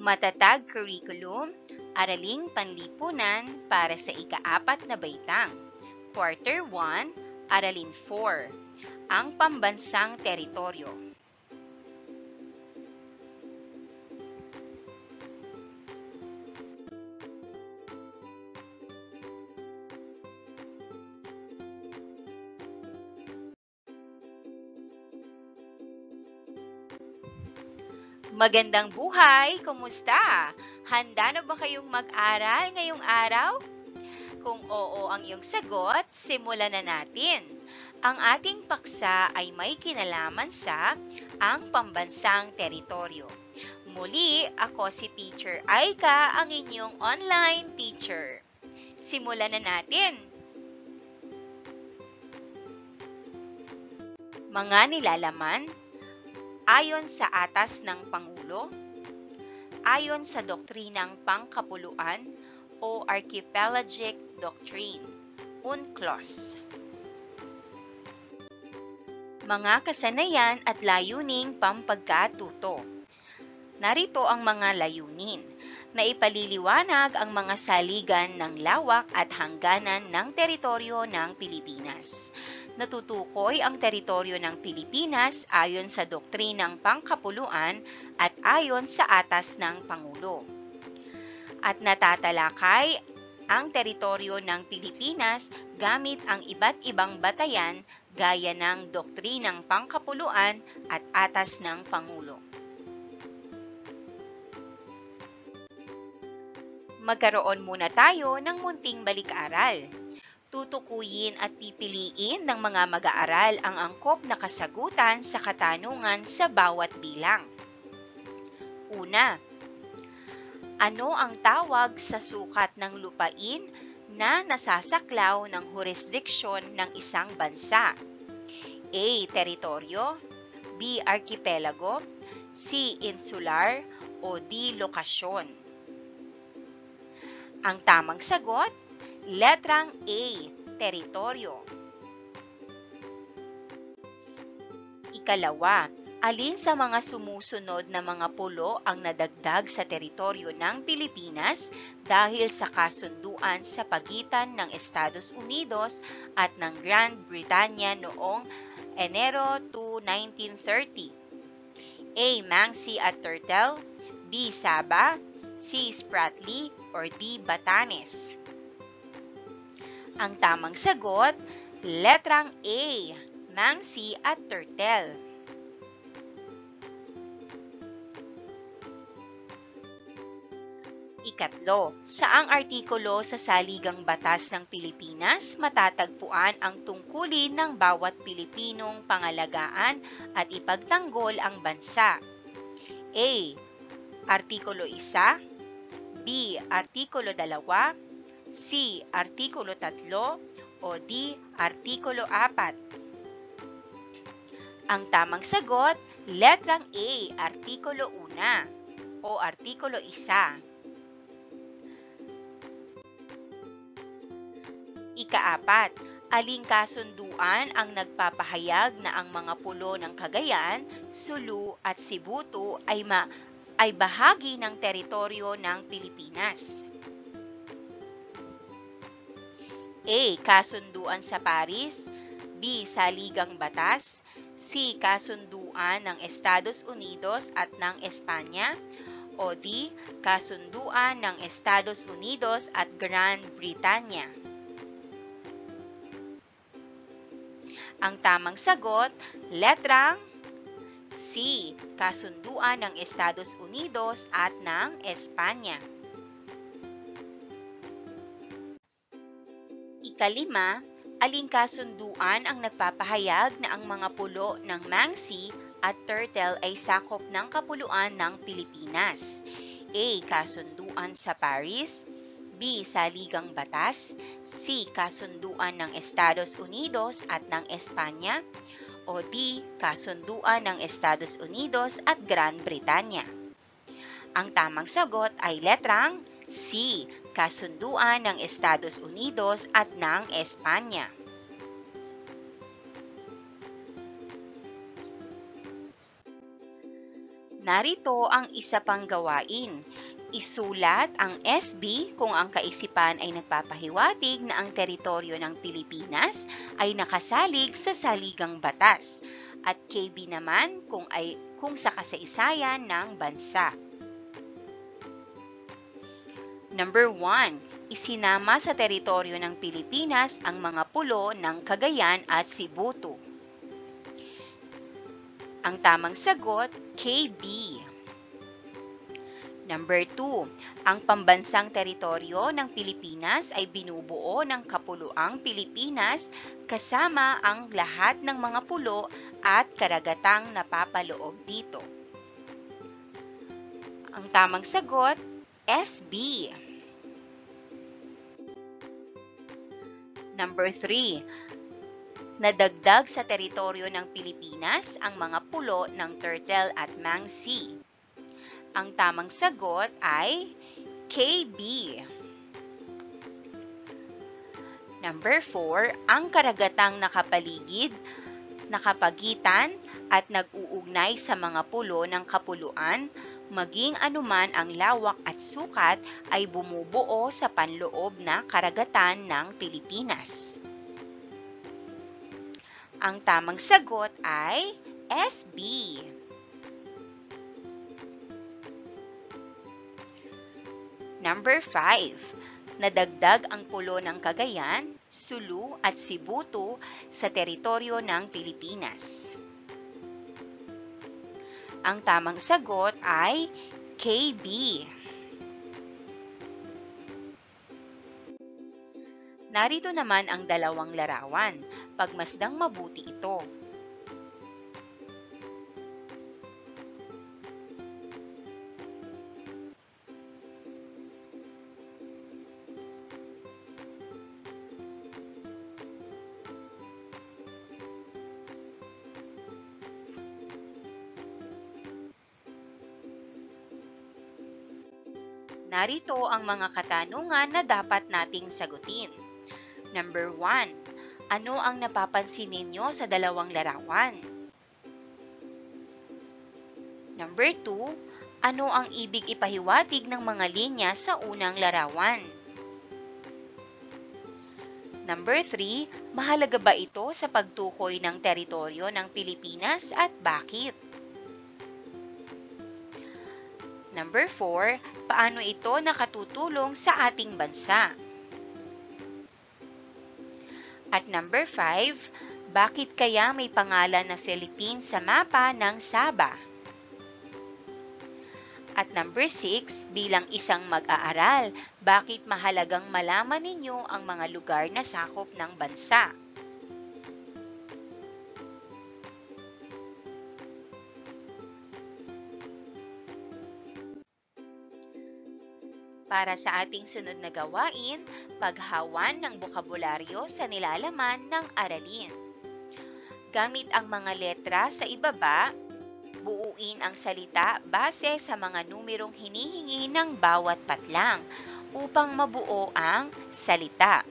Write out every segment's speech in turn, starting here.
Matatag curriculum, araling panlipunan para sa ika-4 na baitang. Quarter 1, Aralin 4, ang pambansang teritoryo. Magandang buhay! Kumusta? Handa na ba kayong mag-aral ngayong araw? Kung oo ang iyong sagot, simulan na natin. Ang ating paksa ay may kinalaman sa ang pambansang teritoryo. Muli, ako si Teacher Aika, ang inyong online teacher. Simulan na natin. Mga nilalaman. Ayon sa atas ng Pangulo, ayon sa doktrinang pangkapuluan o Archipelagic Doctrine, UNCLOS. Mga kasanayan at layuning pampagkatuto. Narito ang mga layunin na ipaliliwanag ang mga saligan ng lawak at hangganan ng teritoryo ng Pilipinas. Natutukoy ang teritoryo ng Pilipinas ayon sa doktrinang pangkapuluan at ayon sa atas ng Pangulo. At natatalakay ang teritoryo ng Pilipinas gamit ang iba't ibang batayan gaya ng doktrinang pangkapuluan at atas ng Pangulo. Magkaroon muna tayo ng munting balik-aral. Tutukuyin at pipiliin ng mga mag-aaral ang angkop na kasagutan sa katanungan sa bawat bilang. Una, ano ang tawag sa sukat ng lupain na nasasaklaw ng jurisdiksyon ng isang bansa? A. Teritoryo, B. Archipelago, C. Insular, o D. Lokasyon? Ang tamang sagot, letrang A, teritoryo. Ikalawa, alin sa mga sumusunod na mga pulo ang nadagdag sa teritoryo ng Pilipinas dahil sa kasunduan sa pagitan ng Estados Unidos at ng Grand Britanya noong Enero 2, 1930? A. Mangsi at Turtle, B. Saba, C. Spratly, or D. Batanes? Ang tamang sagot, letrang A, Mangsi at Turtle. Ikatlo, saang artikulo sa Saligang Batas ng Pilipinas matatagpuan ang tungkulin ng bawat Pilipinong pangalagaan at ipagtanggol ang bansa? A. Artikulo 1, B. Artikulo 2, C. Artikulo 3, o D. Artikulo 4? Ang tamang sagot, letrang A, Artikulo 1 o Artikulo 1. Ika-4, aling kasunduan ang nagpapahayag na ang mga pulo ng Cagayan, Sulu at Sibutu ay bahagi ng teritoryo ng Pilipinas? A. Kasunduan sa Paris, B. Saligang Batas, C. Kasunduan ng Estados Unidos at ng Espanya, o D. Kasunduan ng Estados Unidos at Grand Britanya? Ang tamang sagot, letrang C. Kasunduan ng Estados Unidos at ng Espanya. Ikalima, aling kasunduan ang nagpapahayag na ang mga pulo ng Mangsi at Turtle ay sakop ng kapuluan ng Pilipinas? A. Kasunduan sa Paris, B. Saligang Batas, C. Kasunduan ng Estados Unidos at ng Espanya, o D. Kasunduan ng Estados Unidos at Grand Britanya? Ang tamang sagot ay letrang C. Kasunduan ng Estados Unidos at ng Espanya. Narito ang isa pang gawain. Isulat ang SB kung ang kaisipan ay nagpapahiwatig na ang teritoryo ng Pilipinas ay nakasalig sa saligang batas at KB naman kung sa kasaysayan ng bansa. Number 1. Isinama sa teritoryo ng Pilipinas ang mga pulo ng Cagayan at Sibuto. Ang tamang sagot, KB. Number 2. Ang pambansang teritoryo ng Pilipinas ay binubuo ng Kapuluang Pilipinas kasama ang lahat ng mga pulo at karagatang napapaloob dito. Ang tamang sagot, SB. Number 3. Nadagdag sa teritoryo ng Pilipinas ang mga pulo ng Turtle at Mansi. Ang tamang sagot ay KB. Number 4. Ang karagatang nakapagitan at nag-uugnay sa mga pulo ng kapuluan, maging anuman ang lawak at sukat ay bumubuo sa panloob na karagatan ng Pilipinas. Ang tamang sagot ay SB. Number 5. Nadagdag ang pulo ng Cagayan, Sulu at Sibuto sa teritoryo ng Pilipinas. Ang tamang sagot ay KB. Narito naman ang dalawang larawan. Pagmasdang mabuti ito. Narito ang mga katanungan na dapat nating sagutin. Number 1. Ano ang napapansin ninyo sa dalawang larawan? Number 2. Ano ang ibig ipahiwatig ng mga linya sa unang larawan? Number 3. Mahalaga ba ito sa pagtukoy ng teritoryo ng Pilipinas at bakit? Number 4. Paano ito nakatutulong sa ating bansa? At number 5. Bakit kaya may pangalan na Philippines sa mapa ng Sabah? At number 6. Bilang isang mag-aaral, bakit mahalagang malaman ninyo ang mga lugar na sakop ng bansa? Para sa ating sunod na gawain, paghawan ng bokabularyo sa nilalaman ng aralin. Gamit ang mga letra sa ibaba, buuin ang salita base sa mga numerong hinihingi ng bawat patlang upang mabuo ang salita.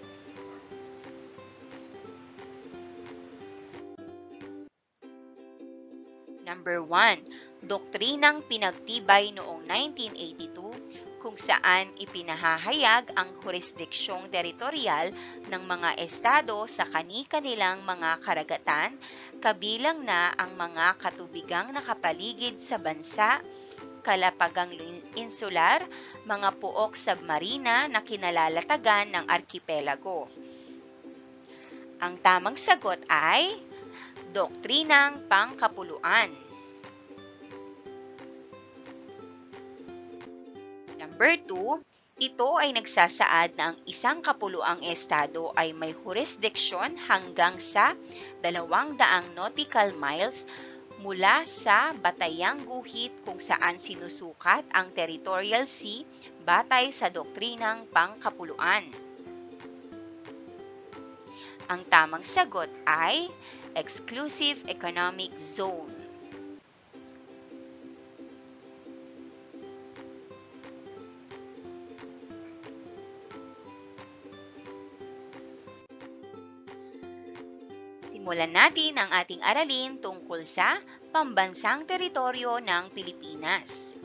Number 1. Doktrinang pinagtibay noong 1982 kung saan ipinahahayag ang jurisdiksyong teritorial ng mga estado sa kani-kanilang mga karagatan, kabilang na ang mga katubigang nakapaligid sa bansa, kalapagang insular, mga puok submarina na kinalalatagan ng arkipelago. Ang tamang sagot ay doktrinang pangkapuluan. Number 2, ito ay nagsasaad na ang isang kapuluang estado ay may jurisdiksyon hanggang sa 200 nautical miles mula sa batayang guhit kung saan sinusukat ang territorial sea batay sa doktrinang pangkapuluan. Ang tamang sagot ay exclusive economic zone. Simulan natin ang ating aralin tungkol sa Pambansang teritoryo ng Pilipinas.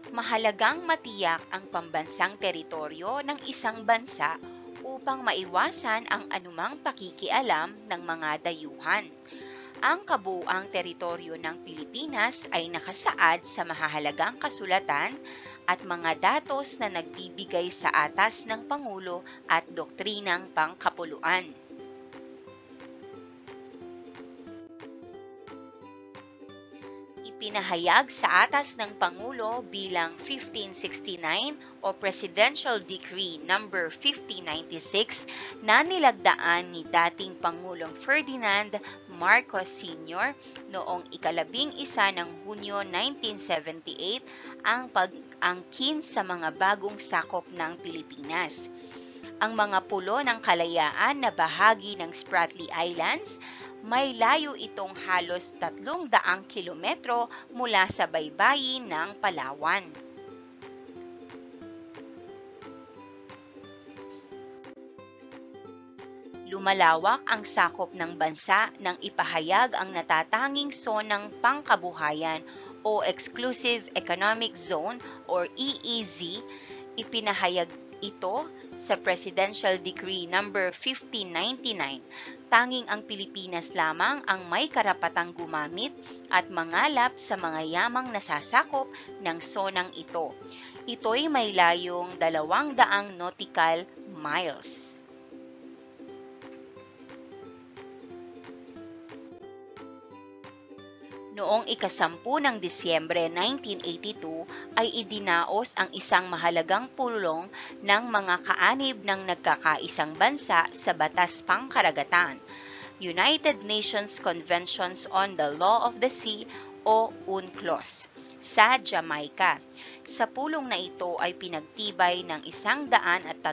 Mahalagang matiyak ang pambansang teritoryo ng isang bansa upang maiwasan ang anumang pakikialam ng mga dayuhan. Ang kabuuang teritoryo ng Pilipinas ay nakasaad sa mahahalagang kasulatan at mga datos na nagbibigay sa atas ng Pangulo at doktrinang pangkapuluan. Ipinahayag sa atas ng Pangulo bilang 1569 o Presidential Decree No. 5096 na nilagdaan ni dating Pangulong Ferdinand Marcos Sr. noong 11 ng Hunyo 1978 ang pag-angkin sa mga bagong sakop ng Pilipinas. Ang mga pulo ng kalayaan na bahagi ng Spratly Islands, may layo itong halos 300 kilometro mula sa baybayin ng Palawan. Lumalawak ang sakop ng bansa nang ipahayag ang natatanging zonang pangkabuhayan o Exclusive Economic Zone or EEZ. Ipinahayag ito sa Presidential Decree No. 1599, tanging ang Pilipinas lamang ang may karapatang gumamit at mangalap sa mga yamang nasasakop ng zonang ito. Ito'y may layong 200 nautical miles. Noong ika-10 ng Disyembre 1982 ay idinaos ang isang mahalagang pulong ng mga kaanib ng nagkakaisang bansa sa Batas Pangkaragatan, United Nations Conventions on the Law of the Sea o UNCLOS, sa Jamaica. Sa pulong na ito ay pinagtibay ng 130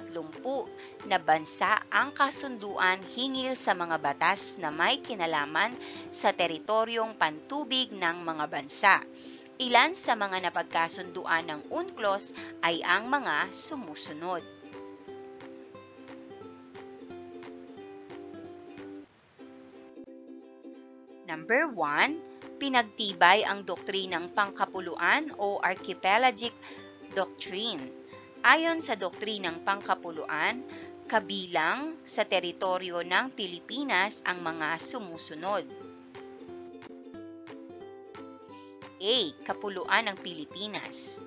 na bansa ang kasunduan hinggil sa mga batas na may kinalaman sa teritoryong pantubig ng mga bansa. Ilan sa mga napagkasunduan ng UNCLOS ay ang mga sumusunod. Number 1, pinagtibay ang doktrinang pangkapuluan o Archipelagic Doctrine. Ayon sa doktrinang pangkapuluan, kabilang sa teritoryo ng Pilipinas ang mga sumusunod. A. Kapuluan ng Pilipinas.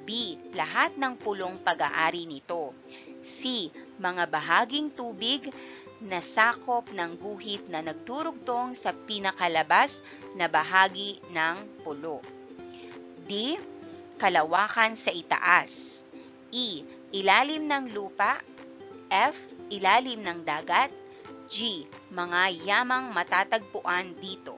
B. Lahat ng pulong pag-aari nito. C. Mga bahaging tubig na sakop ng guhit na nagdurugtong sa pinakalabas na bahagi ng pulo. D. Kalawakan sa itaas. E. Ilalim ng lupa. F. Ilalim ng dagat. G. Mga yamang matatagpuan dito.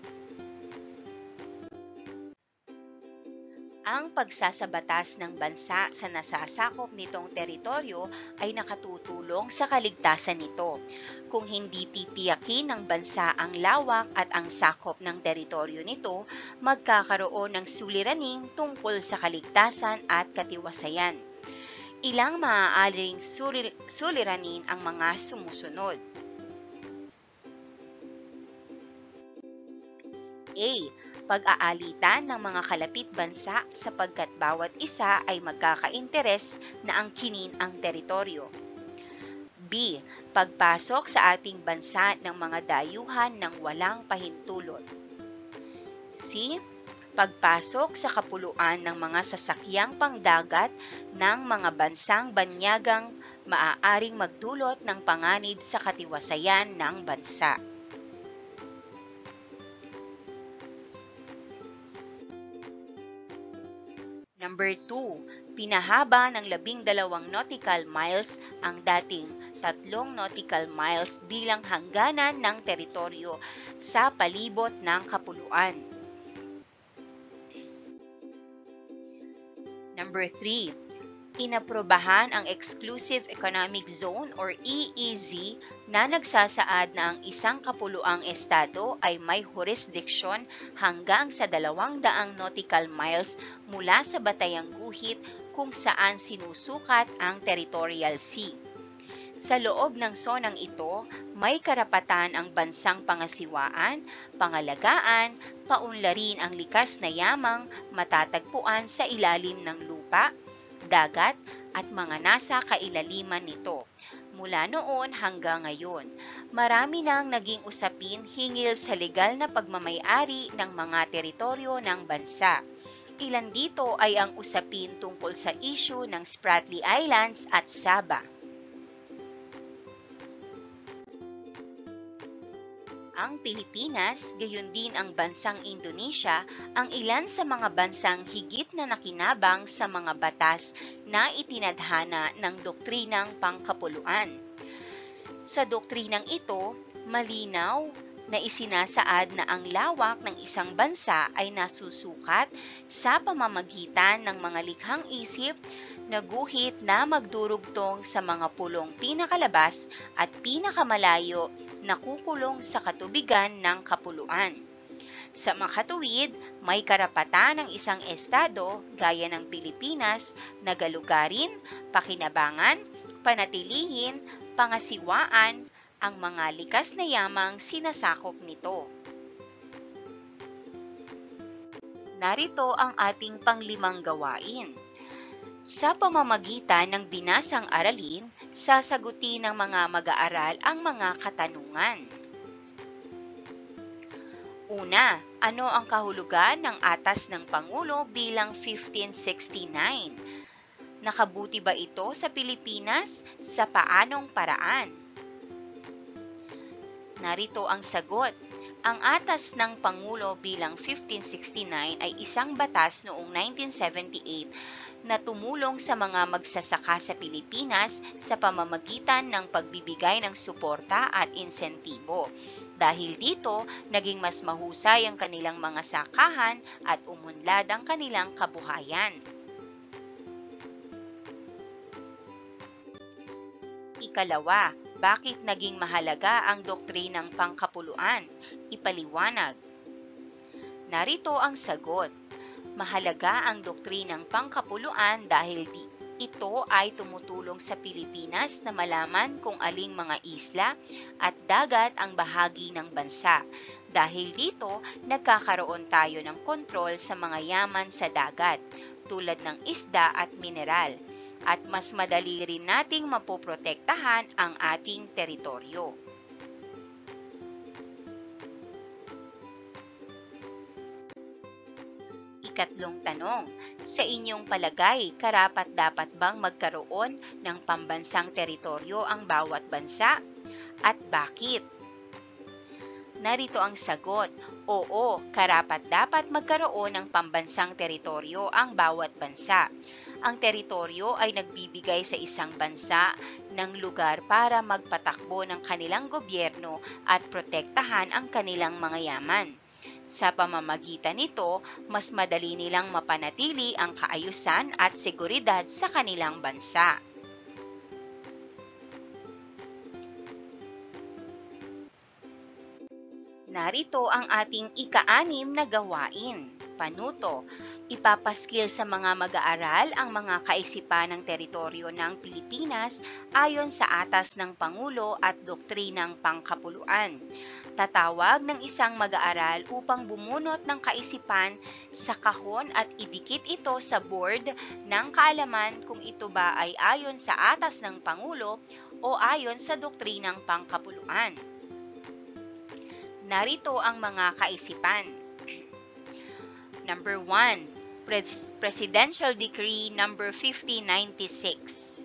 Ang pagsasabatas ng bansa sa nasasakop nitong teritoryo ay nakatutulong sa kaligtasan nito. Kung hindi titiyakin ng bansa ang lawak at ang sakop ng teritoryo nito, magkakaroon ng suliraning tungkol sa kaligtasan at katiwasayan. Ilang maaaring suliranin ang mga sumusunod. A. Pag-aalitan ng mga kalapit bansa sapagkat bawat isa ay magkaka-interes na angkinin ang teritoryo. B. Pagpasok sa ating bansa ng mga dayuhan ng walang pahintulot. C. Pagpasok sa kapuluan ng mga sasakyang pangdagat ng mga bansang banyagang maaaring magdulot ng panganib sa katiwasayan ng bansa. Number 2, pinahaba ng 12 nautical miles ang dating 3 nautical miles bilang hangganan ng teritoryo sa palibot ng kapuluan. Number 3, inaprobahan ang Exclusive Economic Zone or EEZ na nagsasaad na ang isang kapuluang estado ay may jurisdiksyon hanggang sa 200 nautical miles mula sa batayang guhit kung saan sinusukat ang territorial sea. Sa loob ng sonang ito, may karapatan ang bansang pangasiwaan, pangalagaan, paunlarin ang likas na yamang matatagpuan sa ilalim ng lupa, dagat at mga nasa kailaliman nito. Mula noon hanggang ngayon, marami nang naging usapin hinggil sa legal na pagmamay-ari ng mga teritoryo ng bansa. Ilan dito ay ang usapin tungkol sa issue ng Spratly Islands at Sabah. Ang Pilipinas, gayon din ang bansang Indonesia, ang ilan sa mga bansang higit na nakinabang sa mga batas na itinadhana ng doktrinang pangkapuluan. Sa doktrinang ito, malinaw na isinasaad na ang lawak ng isang bansa ay nasusukat sa pamamagitan ng mga likhang isip na guhit na magdurugtong sa mga pulong pinakalabas at pinakamalayo na kukulong sa katubigan ng kapuluan. Sa makatuwid, may karapatan ng isang estado gaya ng Pilipinas na galugarin, pakinabangan, panatilihin, pangasiwaan ang mga likas na yamang sinasakop nito. Narito ang ating panglimang gawain. Sa pamamagitan ng binasang aralin, sasagutin ng mga mag-aaral ang mga katanungan. Una, ano ang kahulugan ng Atas ng Pangulo bilang 1569? Nakabuti ba ito sa Pilipinas? Sa paanong paraan? Narito ang sagot. Ang Atas ng Pangulo bilang 1569 ay isang batas noong 1978 na tumulong sa mga magsasaka sa Pilipinas sa pamamagitan ng pagbibigay ng suporta at insentibo. Dahil dito, naging mas mahusay ang kanilang mga sakahan at umunlad ang kanilang kabuhayan. Ikalawa, bakit naging mahalaga ang doktrinang pangkapuluan? Ipaliwanag. Narito ang sagot. Mahalaga ang doktrinang pangkapuluan dahil ito ay tumutulong sa Pilipinas na malaman kung aling mga isla at dagat ang bahagi ng bansa. Dahil dito, nagkakaroon tayo ng kontrol sa mga yaman sa dagat, tulad ng isda at mineral. At mas madali rin nating mapoprotektahan ang ating teritoryo. Ikatlong tanong, sa inyong palagay, karapat-dapat bang magkaroon ng pambansang teritoryo ang bawat bansa? At bakit? Narito ang sagot, oo, karapat-dapat magkaroon ng pambansang teritoryo ang bawat bansa. Ang teritoryo ay nagbibigay sa isang bansa ng lugar para magpatakbo ng kanilang gobyerno at protektahan ang kanilang mga yaman. Sa pamamagitan nito, mas madali nilang mapanatili ang kaayusan at seguridad sa kanilang bansa. Narito ang ating ika-6 na gawain. Panuto. Ipapaskil sa mga mag-aaral ang mga kaisipan ng teritoryo ng Pilipinas ayon sa Atas ng Pangulo at Doktrinang Pangkapuluan. Tatawag ng isang mag-aaral upang bumunot ng kaisipan sa kahon at idikit ito sa board ng kaalaman kung ito ba ay ayon sa Atas ng Pangulo o ayon sa Doktrinang Pangkapuluan. Narito ang mga kaisipan. Number 1. Presidential Decree Number 5096.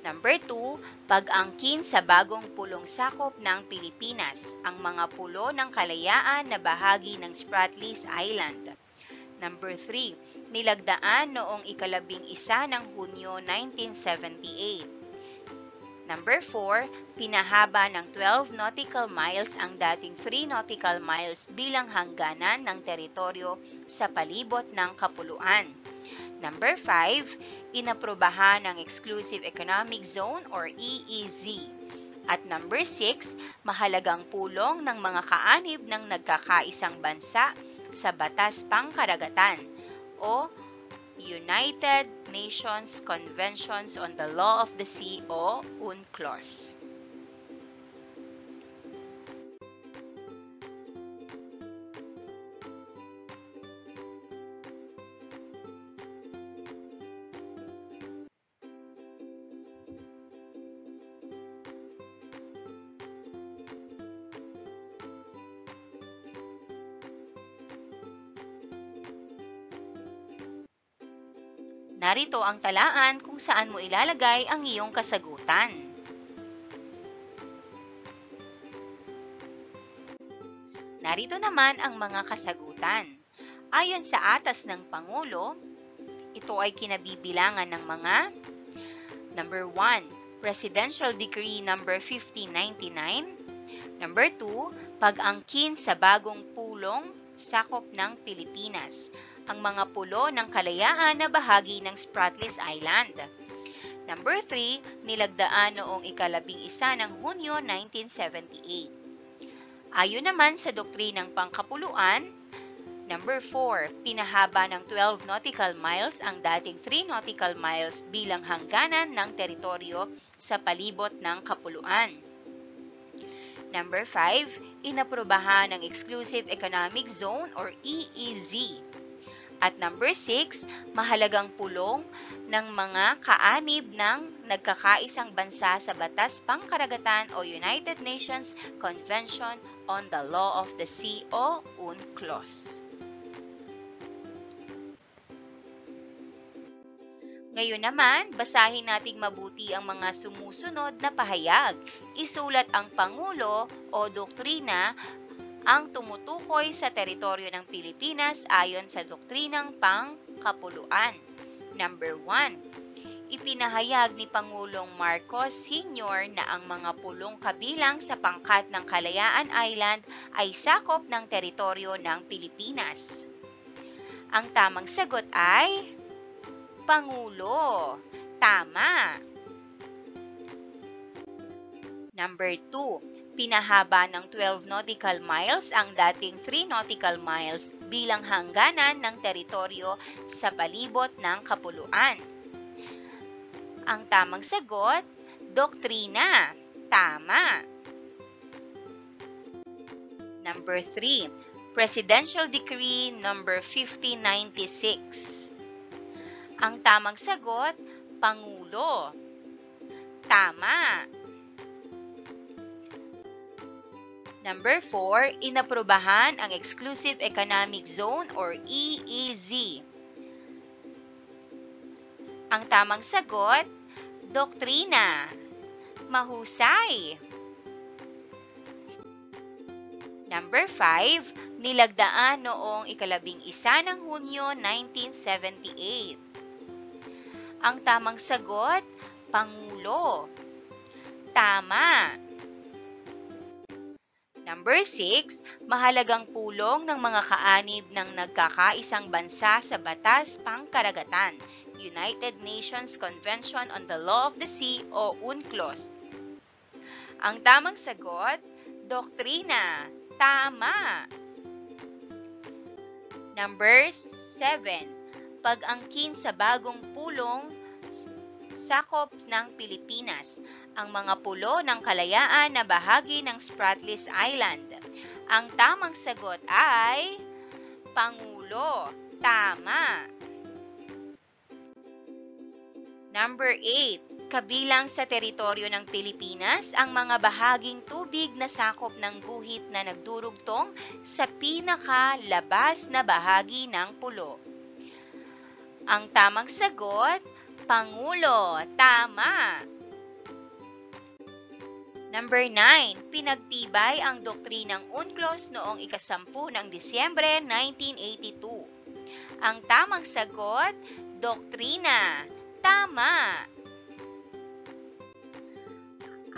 Number 2. Pag-angkin sa bagong pulong sakop ng Pilipinas, ang mga pulo ng kalayaan na bahagi ng Spratly Island. Number 3. Nilagdaan noong 11 ng Hunyo 1978. Number 4, pinahaba ng 12 nautical miles ang dating 3 nautical miles bilang hangganan ng teritoryo sa palibot ng kapuluan. Number 5, inaprubahan ng Exclusive Economic Zone or EEZ. At number 6, mahalagang pulong ng mga kaanib ng nagkakaisang bansa sa Batas Pangkaragatan o United Nations Conventions on the Law of the Sea o UNCLOS. Narito ang talaan kung saan mo ilalagay ang iyong kasagutan. Narito naman ang mga kasagutan. Ayon sa atas ng Pangulo, ito ay kinabibilangan ng mga number 1, Presidential Decree number 1599. Number 2, pag-angkin sa bagong pulong sakop ng Pilipinas, ang mga pulo ng kalayaan na bahagi ng Spratlys Island. Number 3, nilagdaan noong ika-11 ng Hunyo 1978. Ayon naman sa doktrinang pangkapuluan, number 4, pinahaba ng 12 nautical miles ang dating 3 nautical miles bilang hangganan ng teritoryo sa palibot ng kapuluan. Number 5, inaprubahan ng Exclusive Economic Zone or EEZ. At number 6, mahalagang pulong ng mga kaanib ng nagkakaisang bansa sa Batas Pangkaragatan o United Nations Convention on the Law of the Sea o UNCLOS. Ngayon naman, basahin nating mabuti ang mga sumusunod na pahayag. Isulat ang Pangulo o doktrina ang tumutukoy sa teritoryo ng Pilipinas ayon sa doktrinang pangkapuluan. Number 1. Ipinahayag ni Pangulong Marcos Sr. na ang mga pulong kabilang sa pangkat ng Kalayaan Island ay sakop ng teritoryo ng Pilipinas. Ang tamang sagot ay Pangulo. Tama. Number 2. Pinahaba ng 12 nautical miles ang dating 3 nautical miles bilang hangganan ng teritoryo sa palibot ng kapuluan. Ang tamang sagot, doktrina. Tama. Number 3, Presidential Decree number 1596. Ang tamang sagot, Pangulo. Tama. Number 4, inaprubahan ang Exclusive Economic Zone or EEZ. Ang tamang sagot, doktrina. Mahusay. Number 5, nilagdaan noong ika-11 ng Hunyo 1978. Ang tamang sagot, Pangulo. Tama. Number 6, mahalagang pulong ng mga kaanib ng nagkakaisang bansa sa Batas Pangkaragatan, United Nations Convention on the Law of the Sea o UNCLOS. Ang tamang sagot, doktrina. Tama. Number 7, pag-angkin sa bagong pulong sakop ng Pilipinas, ang mga pulo ng kalayaan na bahagi ng Spratlys Island. Ang tamang sagot ay Pangulo. Tama. Number 8, kabilang sa teritoryo ng Pilipinas ang mga bahaging tubig na sakop ng guhit na nagdurugtong sa pinakalabas na bahagi ng pulo. Ang tamang sagot, Pangulo. Tama. Number 9, pinagtibay ang doktrinang UNCLOS noong ika-10 ng Disyembre 1982. Ang tamang sagot, doktrina. Tama.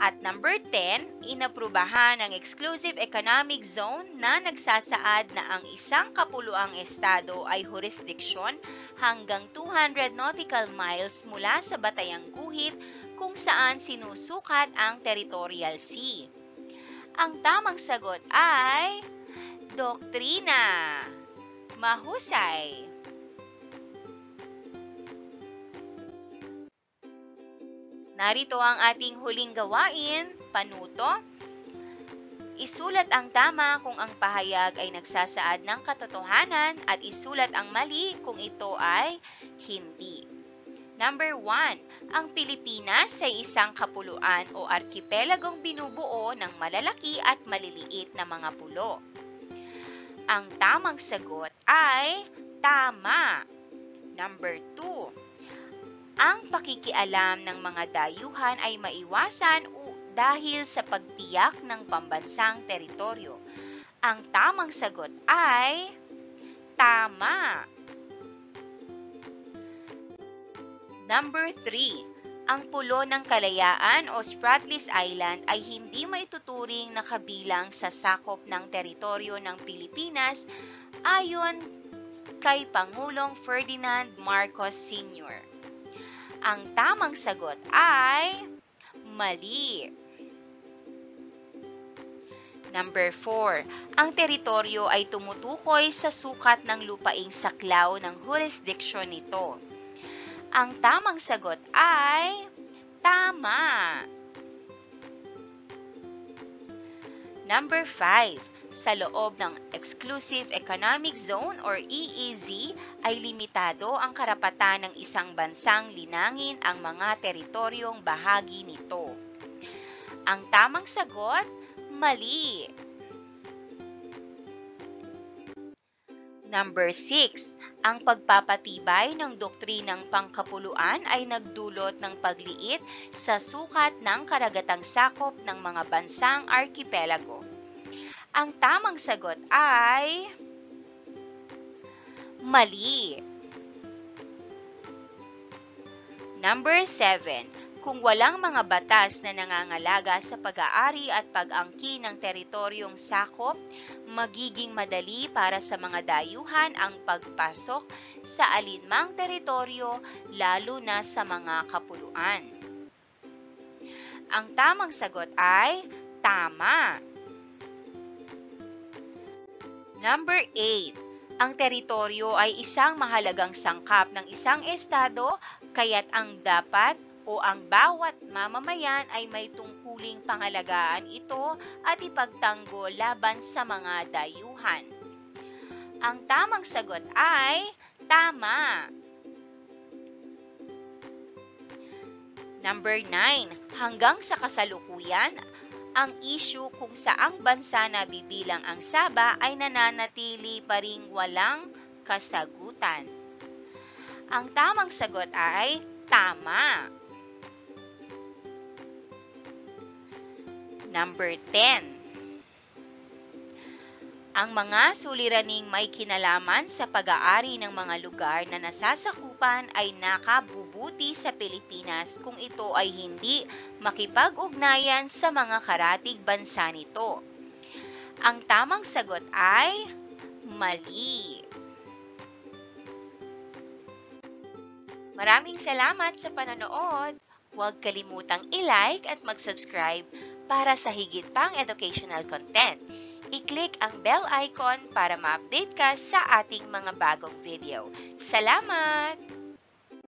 At number 10, inaprubahan ang Exclusive Economic Zone na nagsasaad na ang isang kapuluang estado ay jurisdiksyon hanggang 200 nautical miles mula sa batayang guhit kung saan sinusukat ang territorial sea. Ang tamang sagot ay doktrina. Mahusay. Narito ang ating huling gawain, panuto. Isulat ang tama kung ang pahayag ay nagsasaad ng katotohanan at isulat ang mali kung ito ay hindi. Number 1. Ang Pilipinas ay isang kapuluan o arkipelagong binubuo ng malalaki at maliliit na mga pulo. Ang tamang sagot ay tama. Number 2. Ang pakikialam ng mga dayuhan ay maiwasan dahil sa pagtiyak ng pambansang teritoryo. Ang tamang sagot ay tama. Number 3. Ang Pulo ng Kalayaan o Spratlys Island ay hindi maituturing na kabilang sa sakop ng teritoryo ng Pilipinas ayon kay Pangulong Ferdinand Marcos Sr. Ang tamang sagot ay mali. Number 4. Ang teritoryo ay tumutukoy sa sukat ng lupaing saklaw ng jurisdiksyon nito. Ang tamang sagot ay tama. Number 5. Sa loob ng Exclusive Economic Zone or EEZ ay limitado ang karapatan ng isang bansang linangin ang mga teritoryong bahagi nito. Ang tamang sagot, mali. Number 6. Ang pagpapatibay ng doktrinang pangkapuluan ay nagdulot ng pagliit sa sukat ng karagatang sakop ng mga bansang arkipelago. Ang tamang sagot ay mali. Number 7. Kung walang mga batas na nangangalaga sa pag-aari at pag-angkin ng teritoryong sakop, magiging madali para sa mga dayuhan ang pagpasok sa alinmang teritoryo, lalo na sa mga kapuluan. Ang tamang sagot ay tama. Number 8. Ang teritoryo ay isang mahalagang sangkap ng isang estado, kaya't ang dapat o ang bawat mamamayan ay may tungkuling pangalagaan ito at ipagtanggol laban sa mga dayuhan. Ang tamang sagot ay tama. Number 9. Hanggang sa kasalukuyan, ang issue kung saang bansa nabibilang ang Saba ay nananatili pa ring walang kasagutan. Ang tamang sagot ay tama. Number 10. Ang mga suliraning may kinalaman sa pag-aari ng mga lugar na nasasakupan ay nakabubuti sa Pilipinas kung ito ay hindi makipag-ugnayan sa mga karatig bansa nito. Ang tamang sagot ay mali. Maraming salamat sa panonood. Huwag kalimutang i-like at mag-subscribe para sa higit pang educational content. I-click ang bell icon para ma-update ka sa ating mga bagong video. Salamat!